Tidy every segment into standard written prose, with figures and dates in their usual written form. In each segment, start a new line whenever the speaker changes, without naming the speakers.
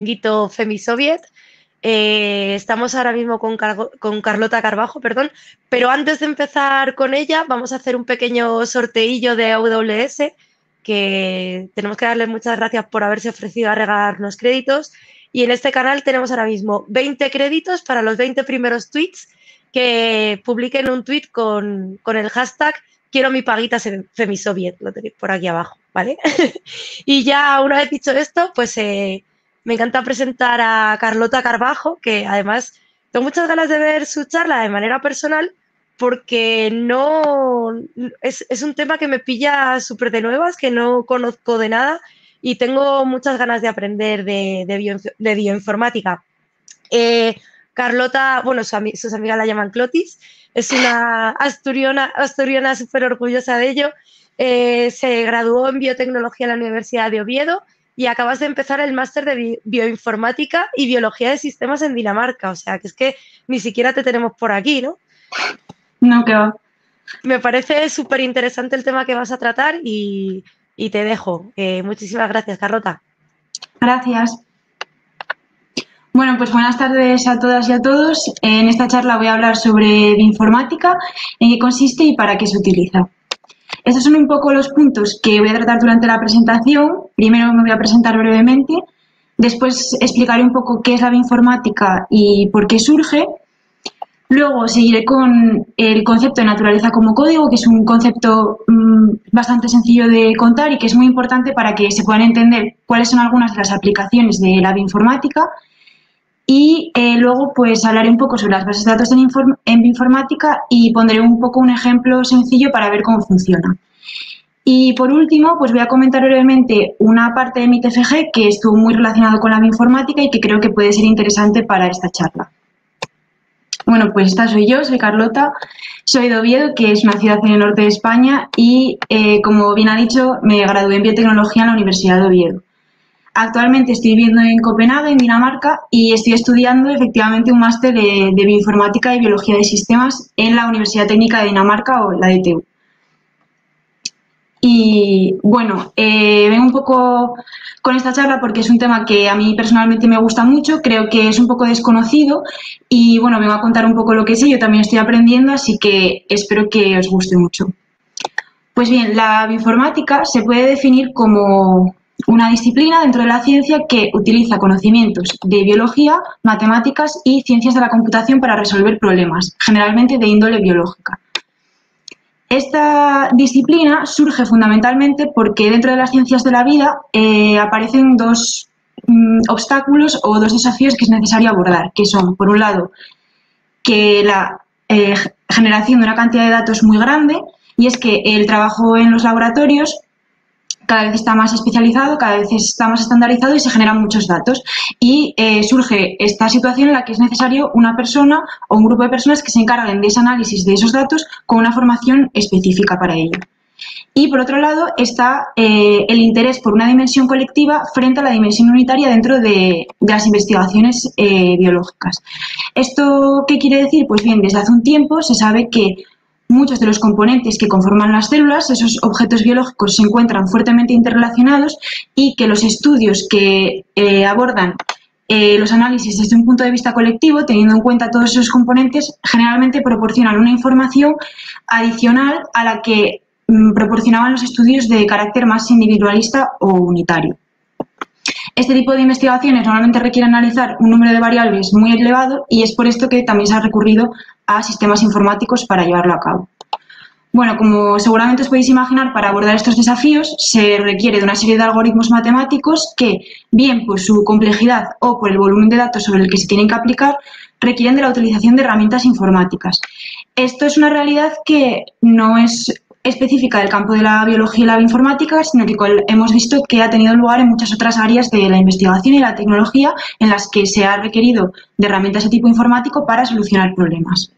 Guito Femisoviet. Estamos ahora mismo con Carlota Carbajo, perdón, pero antes de empezar con ella vamos a hacer un pequeño sorteillo de AWS, que tenemos que darle muchas gracias por haberse ofrecido a regalarnos créditos, y en este canal tenemos ahora mismo 20 créditos para los 20 primeros tweets que publiquen un tweet con el hashtag quiero mi paguita Femisoviet, lo tenéis por aquí abajo, ¿vale? Y ya una vez dicho esto, pues me encanta presentar a Carlota Carbajo, que además tengo muchas ganas de ver su charla de manera personal, porque no es un tema que me pilla súper de nuevas, que no conozco de nada y tengo muchas ganas de aprender de bioinformática. Carlota, bueno, sus amigas la llaman Clotis, es una asturiana súper orgullosa de ello. Se graduó en biotecnología en la Universidad de Oviedo y acabas de empezar el máster de bioinformática y biología de sistemas en Dinamarca. O sea, que es que ni siquiera te tenemos por aquí, ¿no?
No, que va.
Me parece súper interesante el tema que vas a tratar y te dejo. Muchísimas gracias, Carlota.
Gracias. Bueno, pues buenas tardes a todas y a todos. En esta charla voy a hablar sobre bioinformática, en qué consiste y para qué se utiliza. Estos son un poco los puntos que voy a tratar durante la presentación. Primero me voy a presentar brevemente, después explicaré un poco qué es la bioinformática y por qué surge. Luego seguiré con el concepto de naturaleza como código, que es un concepto bastante sencillo de contar y que es muy importante para que se puedan entender cuáles son algunas de las aplicaciones de la bioinformática. Y luego pues hablaré un poco sobre las bases de datos en bioinformática y pondré un poco un ejemplo sencillo para ver cómo funciona. Y por último, pues voy a comentar brevemente una parte de mi TFG que estuvo muy relacionado con la bioinformática y que creo que puede ser interesante para esta charla. Bueno, pues esta soy yo, soy Carlota, soy de Oviedo, que es una ciudad en el norte de España y, como bien ha dicho, me gradué en biotecnología en la Universidad de Oviedo. Actualmente estoy viviendo en Copenhague, en Dinamarca, y estoy estudiando efectivamente un máster de bioinformática y biología de sistemas en la Universidad Técnica de Dinamarca, o la DTU. Y bueno, vengo un poco con esta charla porque es un tema que a mí personalmente me gusta mucho, creo que es un poco desconocido y bueno, vengo a contar un poco lo que sé, yo también estoy aprendiendo, así que espero que os guste mucho. Pues bien, la bioinformática se puede definir como una disciplina dentro de la ciencia que utiliza conocimientos de biología, matemáticas y ciencias de la computación para resolver problemas, generalmente de índole biológica. Esta disciplina surge fundamentalmente porque dentro de las ciencias de la vida aparecen dos obstáculos o dos desafíos que es necesario abordar, que son, por un lado, que la generación de una cantidad de datos muy grande, y es que el trabajo en los laboratorios cada vez está más especializado, cada vez está más estandarizado y se generan muchos datos. Y surge esta situación en la que es necesario una persona o un grupo de personas que se encarguen de ese análisis de esos datos con una formación específica para ello. Y por otro lado está el interés por una dimensión colectiva frente a la dimensión unitaria dentro de las investigaciones biológicas. ¿Esto qué quiere decir? Pues bien, desde hace un tiempo se sabe que muchos de los componentes que conforman las células, esos objetos biológicos, se encuentran fuertemente interrelacionados y que los estudios que abordan los análisis desde un punto de vista colectivo, teniendo en cuenta todos esos componentes, generalmente proporcionan una información adicional a la que proporcionaban los estudios de carácter más individualista o unitario. Este tipo de investigaciones normalmente requieren analizar un número de variables muy elevado y es por esto que también se ha recurrido a sistemas informáticos para llevarlo a cabo. Bueno, como seguramente os podéis imaginar, para abordar estos desafíos se requiere de una serie de algoritmos matemáticos que, bien por su complejidad o por el volumen de datos sobre el que se tienen que aplicar, requieren de la utilización de herramientas informáticas. Esto es una realidad que no es específica del campo de la biología y la bioinformática, sino que hemos visto que ha tenido lugar en muchas otras áreas de la investigación y la tecnología en las que se ha requerido de herramientas de tipo informático para solucionar problemas.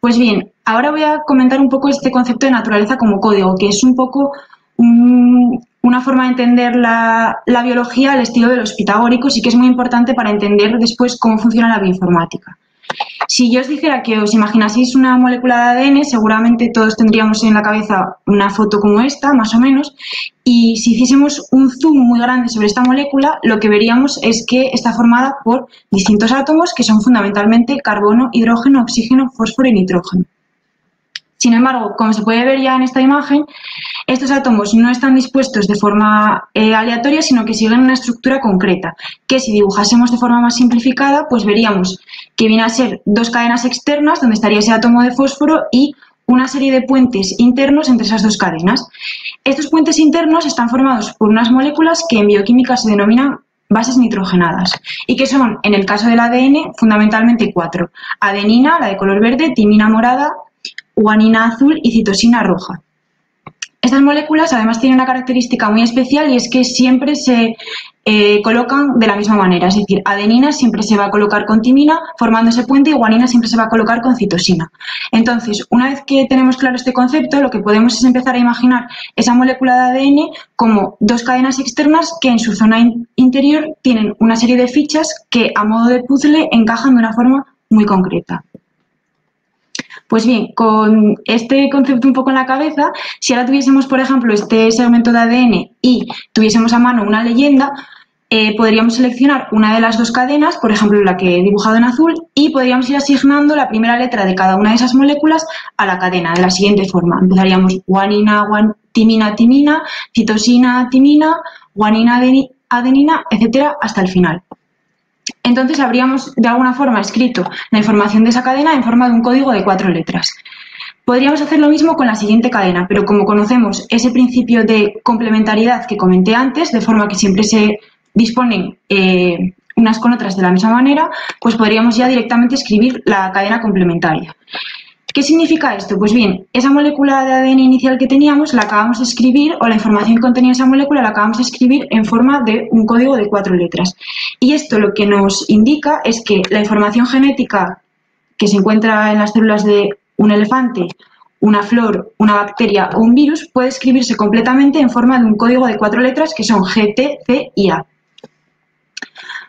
Pues bien, ahora voy a comentar un poco este concepto de naturaleza como código, que es un poco una forma de entender la biología al estilo de los pitagóricos y que es muy importante para entender después cómo funciona la bioinformática. Si yo os dijera que os imaginaseis una molécula de ADN, seguramente todos tendríamos en la cabeza una foto como esta, más o menos, y si hiciésemos un zoom muy grande sobre esta molécula, lo que veríamos es que está formada por distintos átomos que son fundamentalmente carbono, hidrógeno, oxígeno, fósforo y nitrógeno. Sin embargo, como se puede ver ya en esta imagen, estos átomos no están dispuestos de forma aleatoria, sino que siguen una estructura concreta, que si dibujásemos de forma más simplificada, pues veríamos que viene a ser dos cadenas externas, donde estaría ese átomo de fósforo, y una serie de puentes internos entre esas dos cadenas. Estos puentes internos están formados por unas moléculas que en bioquímica se denominan bases nitrogenadas, y que son, en el caso del ADN, fundamentalmente 4. Adenina, la de color verde, timina morada, guanina azul y citosina roja. Estas moléculas además tienen una característica muy especial, y es que siempre se colocan de la misma manera, es decir, adenina siempre se va a colocar con timina formando ese puente, y guanina siempre se va a colocar con citosina. Entonces, una vez que tenemos claro este concepto, lo que podemos es empezar a imaginar esa molécula de ADN como dos cadenas externas que en su zona interior tienen una serie de fichas que a modo de puzzle encajan de una forma muy concreta. Pues bien, con este concepto un poco en la cabeza, si ahora tuviésemos, por ejemplo, este segmento de ADN y tuviésemos a mano una leyenda, podríamos seleccionar una de las dos cadenas, por ejemplo, la que he dibujado en azul, y podríamos ir asignando la primera letra de cada una de esas moléculas a la cadena, de la siguiente forma. Empezaríamos guanina, timina, timina, citosina, timina, guanina, adenina, etcétera, hasta el final. Entonces habríamos de alguna forma escrito la información de esa cadena en forma de un código de 4 letras. Podríamos hacer lo mismo con la siguiente cadena, pero como conocemos ese principio de complementariedad que comenté antes, de forma que siempre se disponen unas con otras de la misma manera, pues podríamos ya directamente escribir la cadena complementaria. ¿Qué significa esto? Pues bien, esa molécula de ADN inicial que teníamos la acabamos de escribir, o la información que contenía esa molécula la acabamos de escribir en forma de un código de 4 letras. Y esto lo que nos indica es que la información genética que se encuentra en las células de un elefante, una flor, una bacteria o un virus puede escribirse completamente en forma de un código de 4 letras que son G, T, C y A.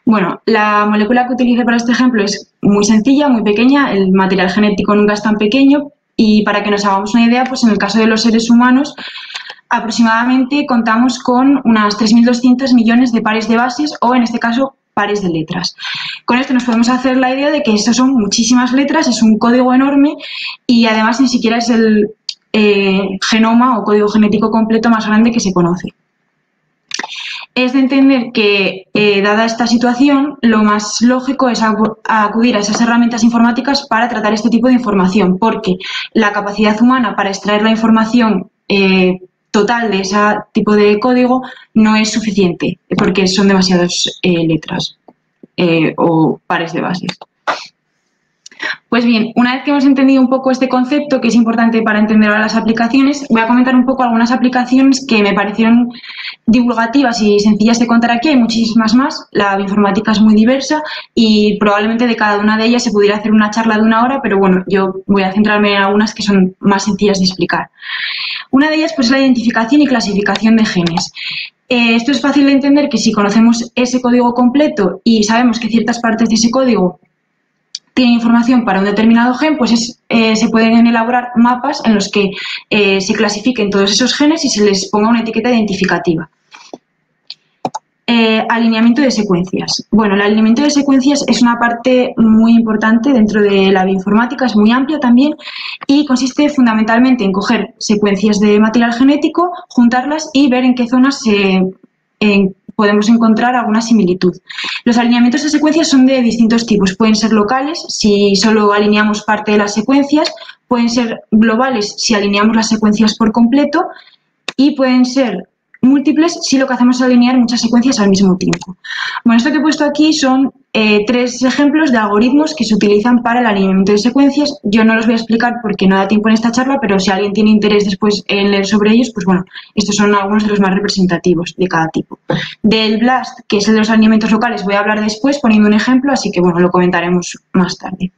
Bueno, la molécula que utilicé para este ejemplo es muy sencilla, muy pequeña, el material genético nunca es tan pequeño, y para que nos hagamos una idea, pues en el caso de los seres humanos aproximadamente contamos con unas 3.200 millones de pares de bases, o en este caso pares de letras. Con esto nos podemos hacer la idea de que estas son muchísimas letras, es un código enorme, y además ni siquiera es el genoma o código genético completo más grande que se conoce. Es de entender que, dada esta situación, lo más lógico es acudir a esas herramientas informáticas para tratar este tipo de información, porque la capacidad humana para extraer la información total de ese tipo de código no es suficiente, porque son demasiadas letras o pares de bases. Pues bien, una vez que hemos entendido un poco este concepto, que es importante para entender ahora las aplicaciones, voy a comentar un poco algunas aplicaciones que me parecieron divulgativas y sencillas de contar aquí. Hay muchísimas más, la bioinformática es muy diversa y probablemente de cada una de ellas se pudiera hacer una charla de 1 hora, pero bueno, yo voy a centrarme en algunas que son más sencillas de explicar. Una de ellas pues, es la identificación y clasificación de genes. Esto es fácil de entender, que si conocemos ese código completo y sabemos que ciertas partes de ese código tienen información para un determinado gen, pues se pueden elaborar mapas en los que se clasifiquen todos esos genes y se les ponga una etiqueta identificativa. Alineamiento de secuencias. Bueno, el alineamiento de secuencias es una parte muy importante dentro de la bioinformática, es muy amplia también y consiste fundamentalmente en coger secuencias de material genético, juntarlas y ver en qué zonas podemos encontrar alguna similitud. Los alineamientos de secuencias son de distintos tipos. Pueden ser locales, si solo alineamos parte de las secuencias, pueden ser globales, si alineamos las secuencias por completo, y pueden ser múltiples si lo que hacemos es alinear muchas secuencias al mismo tiempo. Bueno, esto que he puesto aquí son 3 ejemplos de algoritmos que se utilizan para el alineamiento de secuencias. Yo no los voy a explicar porque no da tiempo en esta charla, pero si alguien tiene interés después en leer sobre ellos, pues bueno, estos son algunos de los más representativos de cada tipo. Del BLAST, que es el de los alineamientos locales, voy a hablar después poniendo un ejemplo, así que bueno, lo comentaremos más tarde.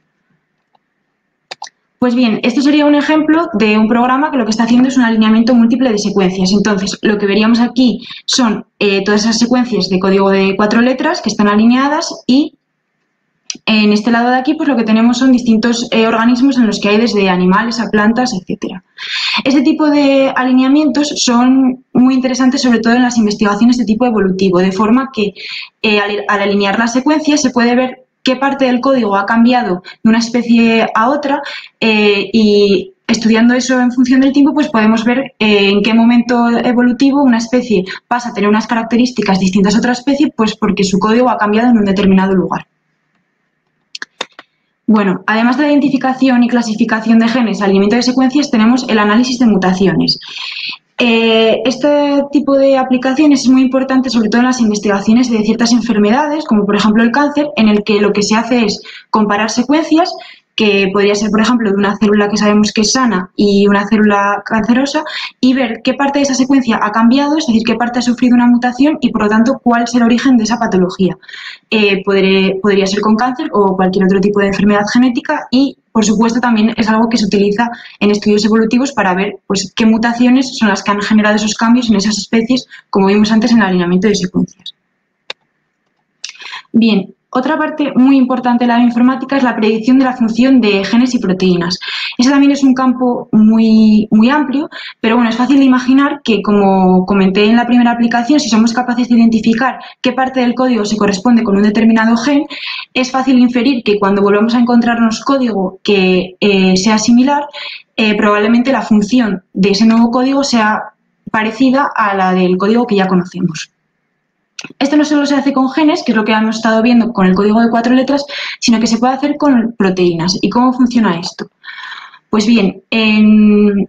Pues bien, esto sería un ejemplo de un programa que lo que está haciendo es un alineamiento múltiple de secuencias. Entonces, lo que veríamos aquí son todas esas secuencias de código de 4 letras que están alineadas y En este lado de aquí, pues lo que tenemos son distintos organismos en los que hay desde animales a plantas, etcétera. Este tipo de alineamientos son muy interesantes, sobre todo en las investigaciones de tipo evolutivo, de forma que al alinear las secuencias se puede ver qué parte del código ha cambiado de una especie a otra y estudiando eso en función del tiempo, pues podemos ver en qué momento evolutivo una especie pasa a tener unas características distintas a otra especie, pues porque su código ha cambiado en un determinado lugar. Bueno, además de la identificación y clasificación de genes, alineamiento de secuencias, tenemos el análisis de mutaciones. Este tipo de aplicaciones es muy importante, sobre todo en las investigaciones de ciertas enfermedades, como por ejemplo el cáncer, en el que lo que se hace es comparar secuencias, que podría ser, por ejemplo, de una célula que sabemos que es sana y una célula cancerosa, y ver qué parte de esa secuencia ha cambiado, es decir, qué parte ha sufrido una mutación y, por lo tanto, cuál es el origen de esa patología. Podría ser con cáncer o cualquier otro tipo de enfermedad genética y, por supuesto, también es algo que se utiliza en estudios evolutivos para ver pues, qué mutaciones son las que han generado esos cambios en esas especies, como vimos antes en el alineamiento de secuencias. Bien, otra parte muy importante de la bioinformática es la predicción de la función de genes y proteínas. Ese también es un campo muy amplio, pero bueno, es fácil de imaginar que, como comenté en la primera aplicación, si somos capaces de identificar qué parte del código se corresponde con un determinado gen, es fácil inferir que cuando volvamos a encontrarnos código que sea similar, probablemente la función de ese nuevo código sea parecida a la del código que ya conocemos. Esto no solo se hace con genes, que es lo que hemos estado viendo con el código de 4 letras, sino que se puede hacer con proteínas. ¿Y cómo funciona esto? Pues bien, en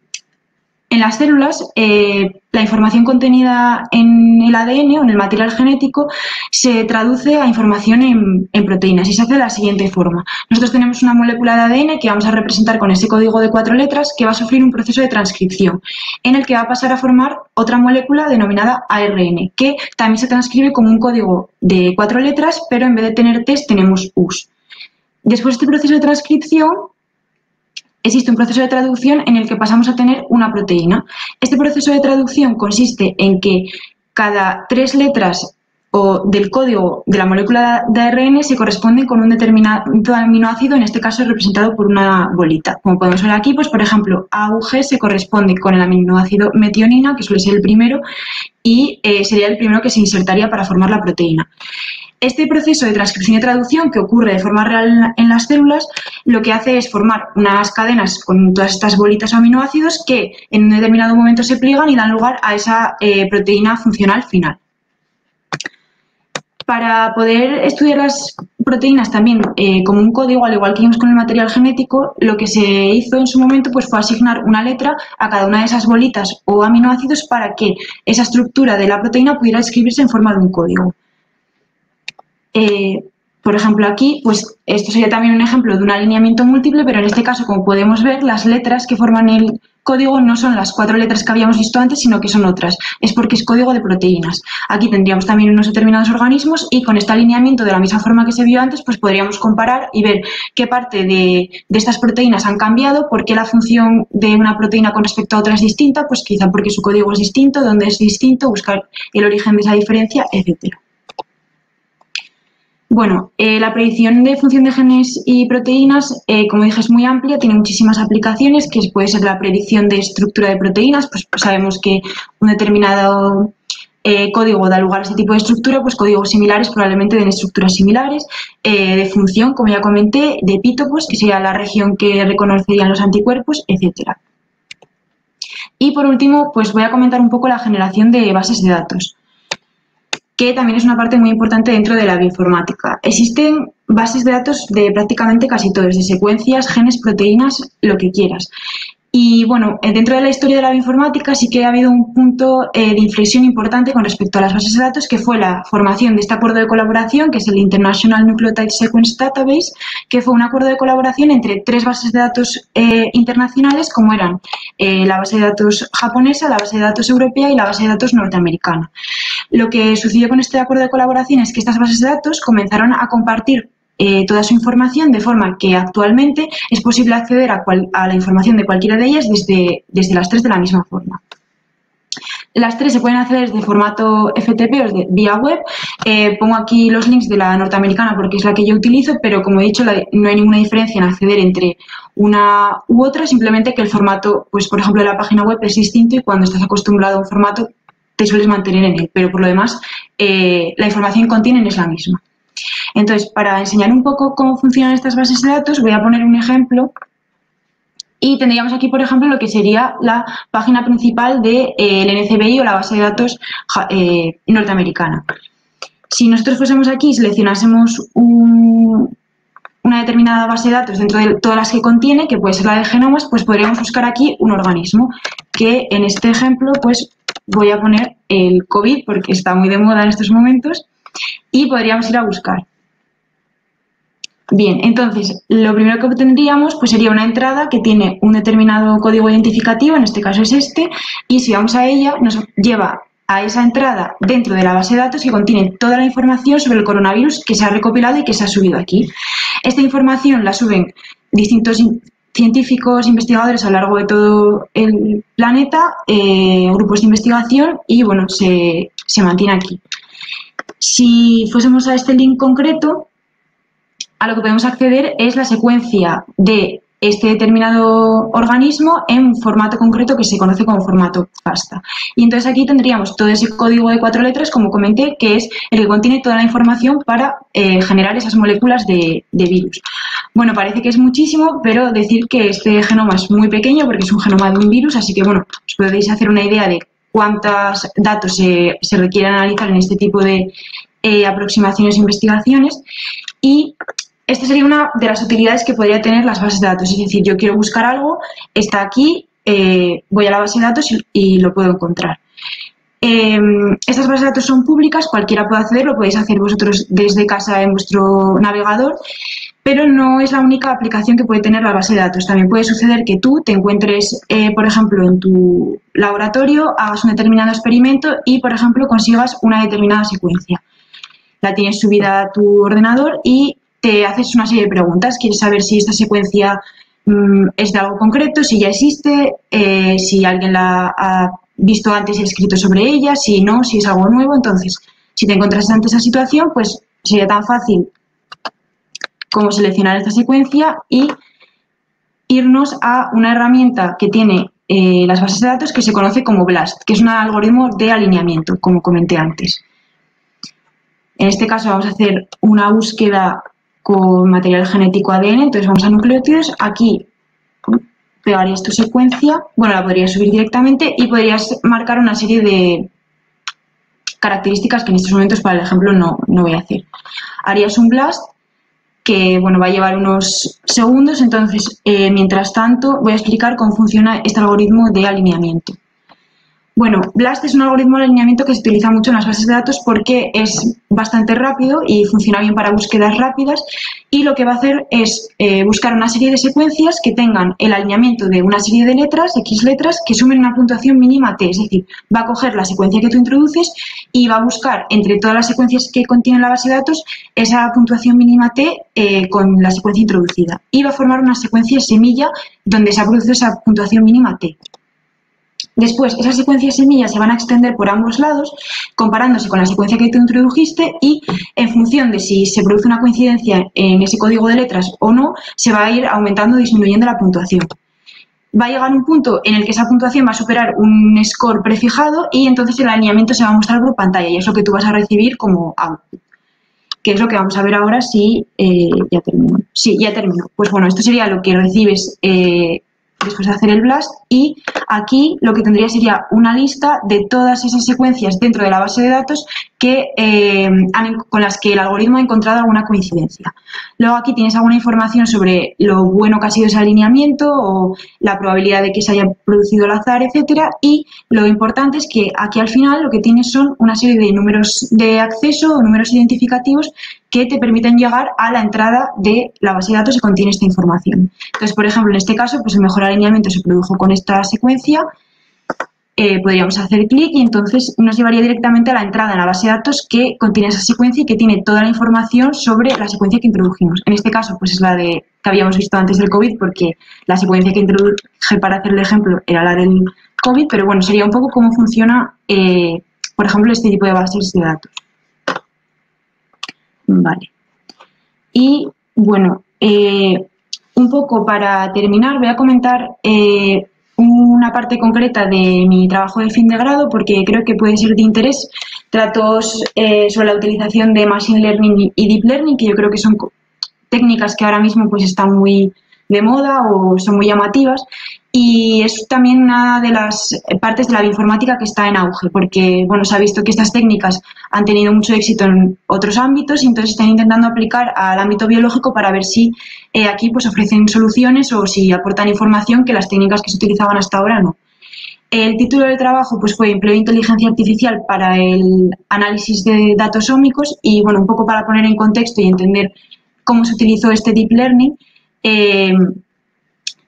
las células, la información contenida en el ADN o en el material genético se traduce a información en proteínas y se hace de la siguiente forma. Nosotros tenemos una molécula de ADN que vamos a representar con ese código de 4 letras que va a sufrir un proceso de transcripción en el que va a pasar a formar otra molécula denominada ARN, que también se transcribe como un código de 4 letras, pero en vez de tener T's tenemos U's. Después de este proceso de transcripción, existe un proceso de traducción en el que pasamos a tener una proteína. Este proceso de traducción consiste en que cada 3 letras del código de la molécula de ARN se corresponden con un determinado aminoácido, en este caso representado por una bolita. Como podemos ver aquí, pues por ejemplo, AUG se corresponde con el aminoácido metionina, que suele ser el primero, y sería el primero que se insertaría para formar la proteína. Este proceso de transcripción y traducción que ocurre de forma real en las células, lo que hace es formar unas cadenas con todas estas bolitas o aminoácidos que en un determinado momento se pliegan y dan lugar a esa proteína funcional final. Para poder estudiar las proteínas también como un código, al igual que vimos con el material genético, lo que se hizo en su momento pues, fue asignar una letra a cada una de esas bolitas o aminoácidos para que esa estructura de la proteína pudiera escribirse en forma de un código. Por ejemplo, aquí, pues esto sería también un ejemplo de un alineamiento múltiple, pero en este caso, como podemos ver, las letras que forman el código no son las 4 letras que habíamos visto antes, sino que son otras. Es porque es código de proteínas. Aquí tendríamos también unos determinados organismos y con este alineamiento, de la misma forma que se vio antes, pues podríamos comparar y ver qué parte de estas proteínas han cambiado, por qué la función de una proteína con respecto a otra es distinta, pues quizá porque su código es distinto, dónde es distinto, buscar el origen de esa diferencia, etcétera. Bueno, la predicción de función de genes y proteínas, como dije, es muy amplia, tiene muchísimas aplicaciones, que puede ser la predicción de estructura de proteínas, pues sabemos que un determinado código da lugar a este tipo de estructura, pues códigos similares probablemente den estructuras similares, de función, como ya comenté, de epitopos, que sería la región que reconocerían los anticuerpos, etcétera. Y por último, pues voy a comentar un poco la generación de bases de datos, que también es una parte muy importante dentro de la bioinformática. Existen bases de datos de prácticamente casi todo, de secuencias, genes, proteínas, lo que quieras. Y bueno, dentro de la historia de la bioinformática sí que ha habido un punto de inflexión importante con respecto a las bases de datos, que fue la formación de este acuerdo de colaboración, que es el International Nucleotide Sequence Database, que fue un acuerdo de colaboración entre 3 bases de datos internacionales, como eran la base de datos japonesa, la base de datos europea y la base de datos norteamericana. Lo que sucedió con este acuerdo de colaboración es que estas bases de datos comenzaron a compartir toda su información, de forma que actualmente es posible acceder a la información de cualquiera de ellas desde las 3 de la misma forma. Las tres se pueden hacer desde formato FTP o vía web. Pongo aquí los links de la norteamericana porque es la que yo utilizo, pero como he dicho, no hay ninguna diferencia en acceder entre una u otra, simplemente que el formato, pues por ejemplo, de la página web es distinto y cuando estás acostumbrado a un formato te sueles mantener en él, pero por lo demás la información que contienen es la misma. Entonces, para enseñar un poco cómo funcionan estas bases de datos, voy a poner un ejemplo. Y tendríamos aquí, por ejemplo, lo que sería la página principal del NCBI o la base de datos norteamericana. Si nosotros fuésemos aquí y seleccionásemos una determinada base de datos dentro de todas las que contiene, que puede ser la de genomas, pues podríamos buscar aquí un organismo, que en este ejemplo pues voy a poner el COVID porque está muy de moda en estos momentos y podríamos ir a buscar. Bien, entonces, lo primero que obtendríamos pues sería una entrada que tiene un determinado código identificativo, en este caso es este, y si vamos a ella nos lleva a esa entrada dentro de la base de datos que contiene toda la información sobre el coronavirus que se ha recopilado y que se ha subido aquí. Esta información la suben distintos científicos, investigadores a lo largo de todo el planeta, grupos de investigación y bueno, se mantiene aquí. Si fuésemos a este link concreto, a lo que podemos acceder es la secuencia de este determinado organismo en formato concreto que se conoce como formato FASTA. Y entonces aquí tendríamos todo ese código de 4 letras, como comenté, que es el que contiene toda la información para generar esas moléculas de virus. Bueno, parece que es muchísimo, pero decir que este genoma es muy pequeño porque es un genoma de un virus, así que bueno, os podéis hacer una idea de cuántos datos se requieren analizar en este tipo de aproximaciones e investigaciones. Y esta sería una de las utilidades que podría tener las bases de datos. Es decir, yo quiero buscar algo, está aquí, voy a la base de datos y lo puedo encontrar. Estas bases de datos son públicas, cualquiera puede acceder, lo podéis hacer vosotros desde casa en vuestro navegador, pero no es la única aplicación que puede tener la base de datos. También puede suceder que tú te encuentres, por ejemplo, en tu laboratorio, hagas un determinado experimento y, por ejemplo, consigas una determinada secuencia. La tienes subida a tu ordenador y te haces una serie de preguntas. Quieres saber si esta secuencia es de algo concreto, si ya existe, si alguien la ha visto antes y ha escrito sobre ella, si no, si es algo nuevo. Entonces, si te encuentras ante esa situación, pues sería tan fácil como seleccionar esta secuencia y irnos a una herramienta que tiene las bases de datos que se conoce como BLAST, que es un algoritmo de alineamiento, como comenté antes. En este caso vamos a hacer una búsqueda con material genético ADN, entonces vamos a nucleótidos, aquí pegarías tu secuencia, bueno, la podrías subir directamente y podrías marcar una serie de características que en estos momentos para el ejemplo no voy a hacer. Harías un BLAST que bueno, va a llevar unos segundos, entonces mientras tanto voy a explicar cómo funciona este algoritmo de alineamiento. Bueno, BLAST es un algoritmo de alineamiento que se utiliza mucho en las bases de datos porque es bastante rápido y funciona bien para búsquedas rápidas y lo que va a hacer es buscar una serie de secuencias que tengan el alineamiento de una serie de letras, X letras, que sumen una puntuación mínima T, es decir, va a coger la secuencia que tú introduces y va a buscar entre todas las secuencias que contiene la base de datos esa puntuación mínima T con la secuencia introducida y va a formar una secuencia semilla donde se ha producido esa puntuación mínima T. Después, esas secuencias semillas se van a extender por ambos lados, comparándose con la secuencia que tú introdujiste y en función de si se produce una coincidencia en ese código de letras o no, se va a ir aumentando o disminuyendo la puntuación. Va a llegar un punto en el que esa puntuación va a superar un score prefijado y entonces el alineamiento se va a mostrar por pantalla y es lo que tú vas a recibir como output. Que es lo que vamos a ver ahora si ya termino. Sí, ya termino. Pues bueno, esto sería lo que recibes después de hacer el BLAST y aquí lo que tendría sería una lista de todas esas secuencias dentro de la base de datos que, con las que el algoritmo ha encontrado alguna coincidencia. Luego aquí tienes alguna información sobre lo bueno que ha sido ese alineamiento o la probabilidad de que se haya producido al azar, etcétera, y lo importante es que aquí al final lo que tienes son una serie de números de acceso o números identificativos que te permiten llegar a la entrada de la base de datos que contiene esta información. Entonces, por ejemplo, en este caso, pues el mejor alineamiento se produjo con esta secuencia. podríamos hacer clic y entonces nos llevaría directamente a la entrada en la base de datos que contiene esa secuencia y que tiene toda la información sobre la secuencia que introdujimos. En este caso, pues es la que habíamos visto antes del COVID, porque la secuencia que introduje para hacer el ejemplo era la del COVID, pero bueno, sería un poco cómo funciona, por ejemplo, este tipo de bases de datos. Vale. Y bueno, un poco para terminar, voy a comentar una parte concreta de mi trabajo de fin de grado porque creo que puede ser de interés. Tratos sobre la utilización de Machine Learning y Deep Learning, que yo creo que son técnicas que ahora mismo pues están muy de moda o son muy llamativas, y es también una de las partes de la bioinformática que está en auge, porque bueno, se ha visto que estas técnicas han tenido mucho éxito en otros ámbitos y entonces están intentando aplicar al ámbito biológico para ver si aquí pues ofrecen soluciones o si aportan información que las técnicas que se utilizaban hasta ahora no. El título del trabajo pues fue Empleo de inteligencia artificial para el análisis de datos ómicos y bueno, un poco para poner en contexto y entender cómo se utilizó este Deep Learning,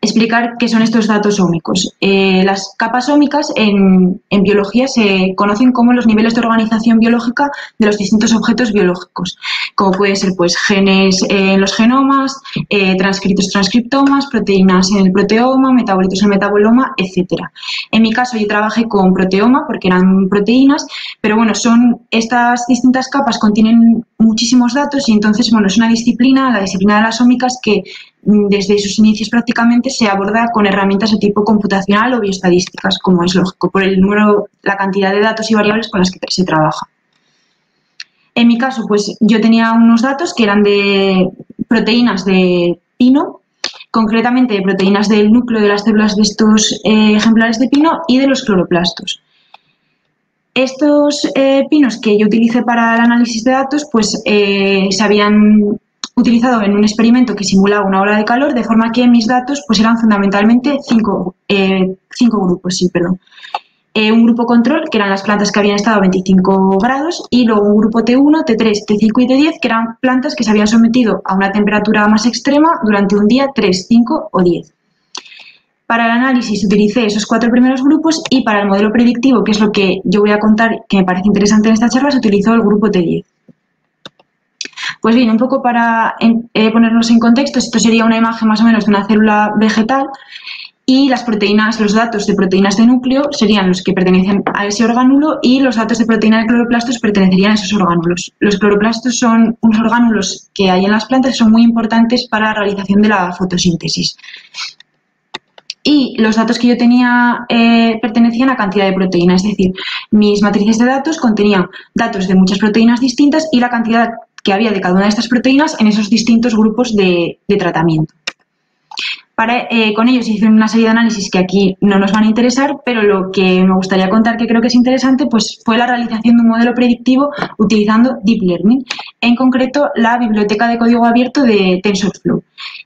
explicar qué son estos datos ómicos. Las capas ómicas en biología se conocen como los niveles de organización biológica de los distintos objetos biológicos, como pueden ser pues, genes en los genomas, transcritos, transcriptomas, proteínas en el proteoma, metabolitos en el metaboloma, etc. En mi caso yo trabajé con proteoma porque eran proteínas, pero bueno, estas distintas capas contienen muchísimos datos y entonces bueno, es una disciplina, la disciplina de las ómicas, que desde sus inicios prácticamente se aborda con herramientas de tipo computacional o bioestadísticas, como es lógico, por el número, la cantidad de datos y variables con las que se trabaja. En mi caso, pues yo tenía unos datos que eran de proteínas de pino, concretamente de proteínas del núcleo de las células de estos ejemplares de pino y de los cloroplastos. Estos pinos que yo utilicé para el análisis de datos, pues se habían utilizado en un experimento que simulaba una ola de calor, de forma que mis datos pues eran fundamentalmente cinco grupos. Un grupo control, que eran las plantas que habían estado a 25 grados, y luego un grupo T1, T3, T5 y T10, que eran plantas que se habían sometido a una temperatura más extrema durante un día 3, 5 o 10. Para el análisis utilicé esos 4 primeros grupos y para el modelo predictivo, que es lo que yo voy a contar, que me parece interesante en esta charla, se utilizó el grupo T10. Pues bien, un poco para ponernos en contexto, esto sería una imagen más o menos de una célula vegetal y las proteínas, los datos de proteínas de núcleo serían los que pertenecen a ese orgánulo y los datos de proteína de cloroplastos pertenecerían a esos orgánulos. Los cloroplastos son unos orgánulos que hay en las plantas y son muy importantes para la realización de la fotosíntesis. Y los datos que yo tenía pertenecían a cantidad de proteínas, es decir, mis matrices de datos contenían datos de muchas proteínas distintas y la cantidad que había de cada una de estas proteínas en esos distintos grupos de tratamiento. Con ellos se hicieron una serie de análisis que aquí no nos van a interesar, pero lo que me gustaría contar, que creo que es interesante, pues fue la realización de un modelo predictivo utilizando Deep Learning, en concreto la biblioteca de código abierto de TensorFlow.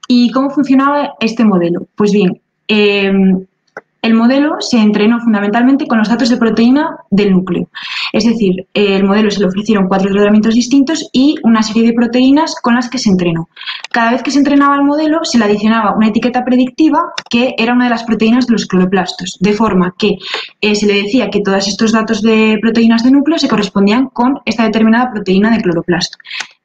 ¿Y cómo funcionaba este modelo? Pues bien, el modelo se entrenó fundamentalmente con los datos de proteína del núcleo. Es decir, el modelo se le ofrecieron 4 tratamientos distintos y una serie de proteínas con las que se entrenó. Cada vez que se entrenaba el modelo se le adicionaba una etiqueta predictiva que era una de las proteínas de los cloroplastos, de forma que se le decía que todos estos datos de proteínas de núcleo se correspondían con esta determinada proteína de cloroplasto.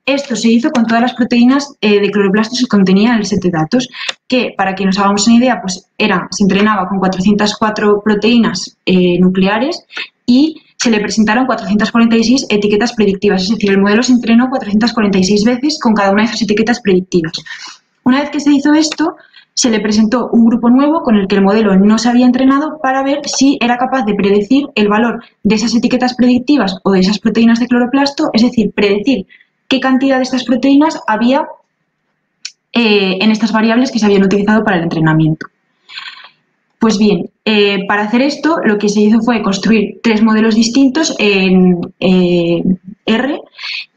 Esto se hizo con todas las proteínas de cloroplastos que contenía el set de datos, que para que nos hagamos una idea, pues se entrenaba con 404 proteínas nucleares y se le presentaron 446 etiquetas predictivas, es decir, el modelo se entrenó 446 veces con cada una de esas etiquetas predictivas. Una vez que se hizo esto, se le presentó un grupo nuevo con el que el modelo no se había entrenado para ver si era capaz de predecir el valor de esas etiquetas predictivas o de esas proteínas de cloroplasto, es decir, predecir qué cantidad de estas proteínas había en estas variables que se habían utilizado para el entrenamiento. Pues bien, para hacer esto lo que se hizo fue construir 3 modelos distintos en R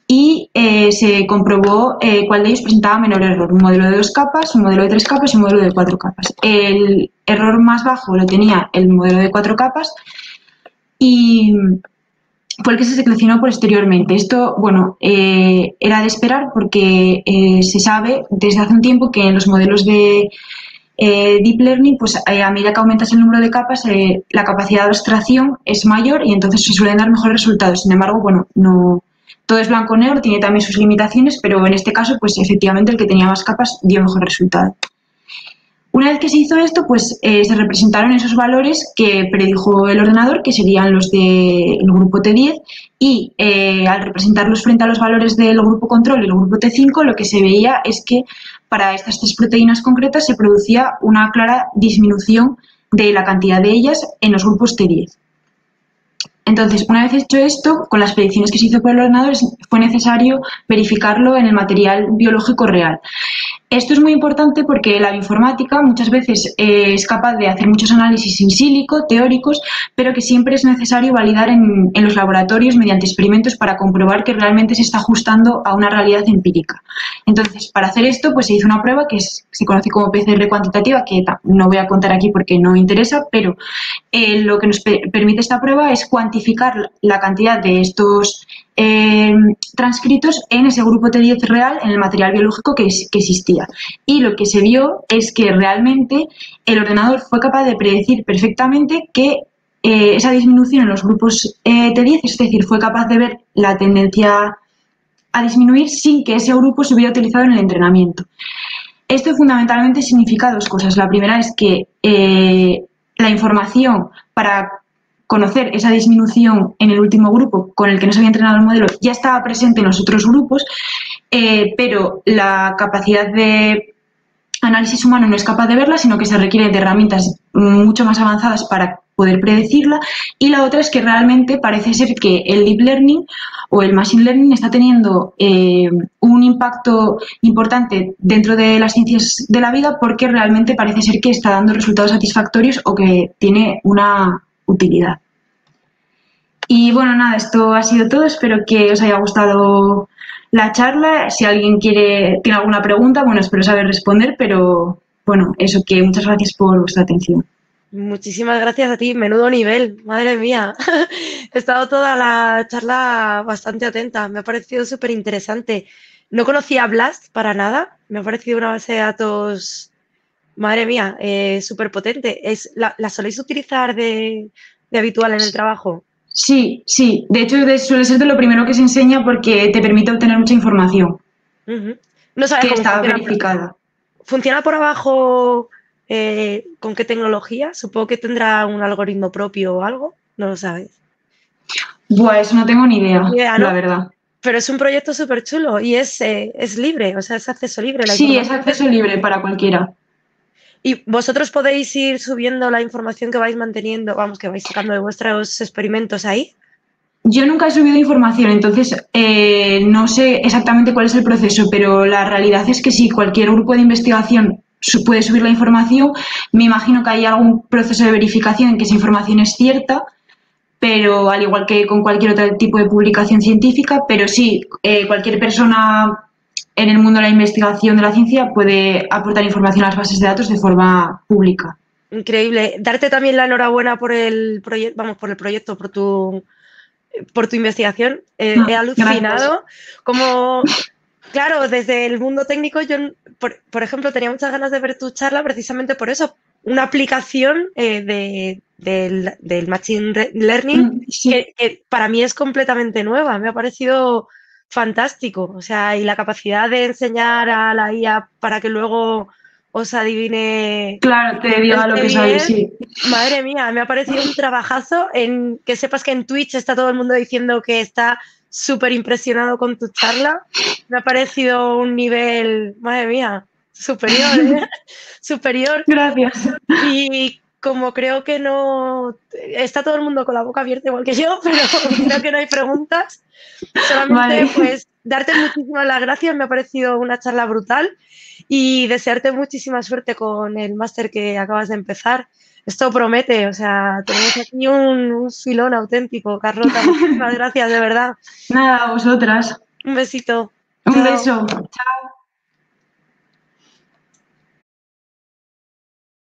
y se comprobó cuál de ellos presentaba menor error. Un modelo de 2 capas, un modelo de 3 capas y un modelo de 4 capas. El error más bajo lo tenía el modelo de 4 capas y fue el que se seleccionó posteriormente. Esto, bueno, era de esperar porque se sabe desde hace un tiempo que en los modelos de Deep Learning, pues a medida que aumentas el número de capas, la capacidad de abstracción es mayor y entonces se suelen dar mejores resultados. Sin embargo, bueno, no todo es blanco o negro, tiene también sus limitaciones, pero en este caso, pues efectivamente el que tenía más capas dio mejor resultado. Una vez que se hizo esto, pues se representaron esos valores que predijo el ordenador, que serían los del grupo T10, y al representarlos frente a los valores del grupo control y el grupo T5, lo que se veía es que para estas tres proteínas concretas se producía una clara disminución de la cantidad de ellas en los grupos T10. Entonces, una vez hecho esto, con las predicciones que se hizo por el ordenador, fue necesario verificarlo en el material biológico real. Esto es muy importante porque la bioinformática muchas veces es capaz de hacer muchos análisis in silico, teóricos, pero que siempre es necesario validar en los laboratorios mediante experimentos para comprobar que realmente se está ajustando a una realidad empírica. Entonces, para hacer esto, pues se hizo una prueba que se conoce como PCR cuantitativa, que no voy a contar aquí porque no interesa, pero lo que nos permite esta prueba es cuantificar la cantidad de estos transcritos en ese grupo T10 real, en el material biológico que existía. Y lo que se vio es que realmente el ordenador fue capaz de predecir perfectamente que esa disminución en los grupos T10, es decir, fue capaz de ver la tendencia a disminuir sin que ese grupo se hubiera utilizado en el entrenamiento. Esto fundamentalmente significa dos cosas. La primera es que la información para conocer esa disminución en el último grupo con el que no se había entrenado el modelo ya estaba presente en los otros grupos, pero la capacidad de análisis humano no es capaz de verla, sino que se requiere de herramientas mucho más avanzadas para poder predecirla. Y la otra es que realmente parece ser que el Deep Learning o el Machine Learning está teniendo un impacto importante dentro de las ciencias de la vida, porque realmente parece ser que está dando resultados satisfactorios o que tiene una utilidad. Y bueno, nada, esto ha sido todo. Espero que os haya gustado la charla. Si alguien tiene alguna pregunta, bueno, espero saber responder, pero bueno, eso, que muchas gracias por vuestra atención.
Muchísimas gracias a ti, menudo nivel, madre mía. He estado toda la charla bastante atenta, me ha parecido súper interesante. No conocía Blast para nada, me ha parecido una base de datos, madre mía, súper potente. ¿La soléis utilizar de habitual en el trabajo?
Sí, sí. De hecho, suele ser de lo primero que se enseña porque te permite obtener mucha información.
No sabes
que
cómo
está
funciona.
verificada.
¿Funciona por abajo con qué tecnología? Supongo que tendrá un algoritmo propio o algo, no lo sabes.
Buah, eso no tengo ni idea,
¿no?
la verdad.
Pero es un proyecto súper chulo y es libre, o sea, es acceso libre.
Sí, es acceso libre para cualquiera.
Y vosotros podéis ir subiendo la información que vais manteniendo, vamos, que vais sacando de vuestros experimentos ahí.
Yo nunca he subido información, entonces no sé exactamente cuál es el proceso, pero la realidad es que sí, cualquier grupo de investigación puede subir la información. Me imagino que hay algún proceso de verificación en que esa información es cierta, pero al igual que con cualquier otro tipo de publicación científica, pero sí, cualquier persona en el mundo de la investigación de la ciencia puede aportar información a las bases de datos de forma pública.
Increíble. Darte también la enhorabuena por el proyecto, vamos, por el proyecto, por tu investigación. He alucinado. Gracias. Como, claro, desde el mundo técnico, yo, por ejemplo, tenía muchas ganas de ver tu charla precisamente por eso. Una aplicación del Machine Learning sí. que para mí es completamente nueva. Me ha parecido fantástico. O sea, y la capacidad de enseñar a la IA para que luego os adivine.
Claro, te diga lo que sabes, sí.
Madre mía, me ha parecido un trabajazo. En que sepas que en Twitch está todo el mundo diciendo que está súper impresionado con tu charla. Me ha parecido un nivel, madre mía, superior, ¿eh? Superior.
Gracias.
Y como creo que no... Está todo el mundo con la boca abierta igual que yo, pero creo que no hay preguntas. Solamente, pues, darte muchísimas las gracias. Me ha parecido una charla brutal y desearte muchísima suerte con el máster que acabas de empezar. Esto promete, o sea, tenemos aquí un filón auténtico. Carlota, muchísimas gracias, de verdad.
Nada, a vosotras.
Un besito.
Un beso. Chao.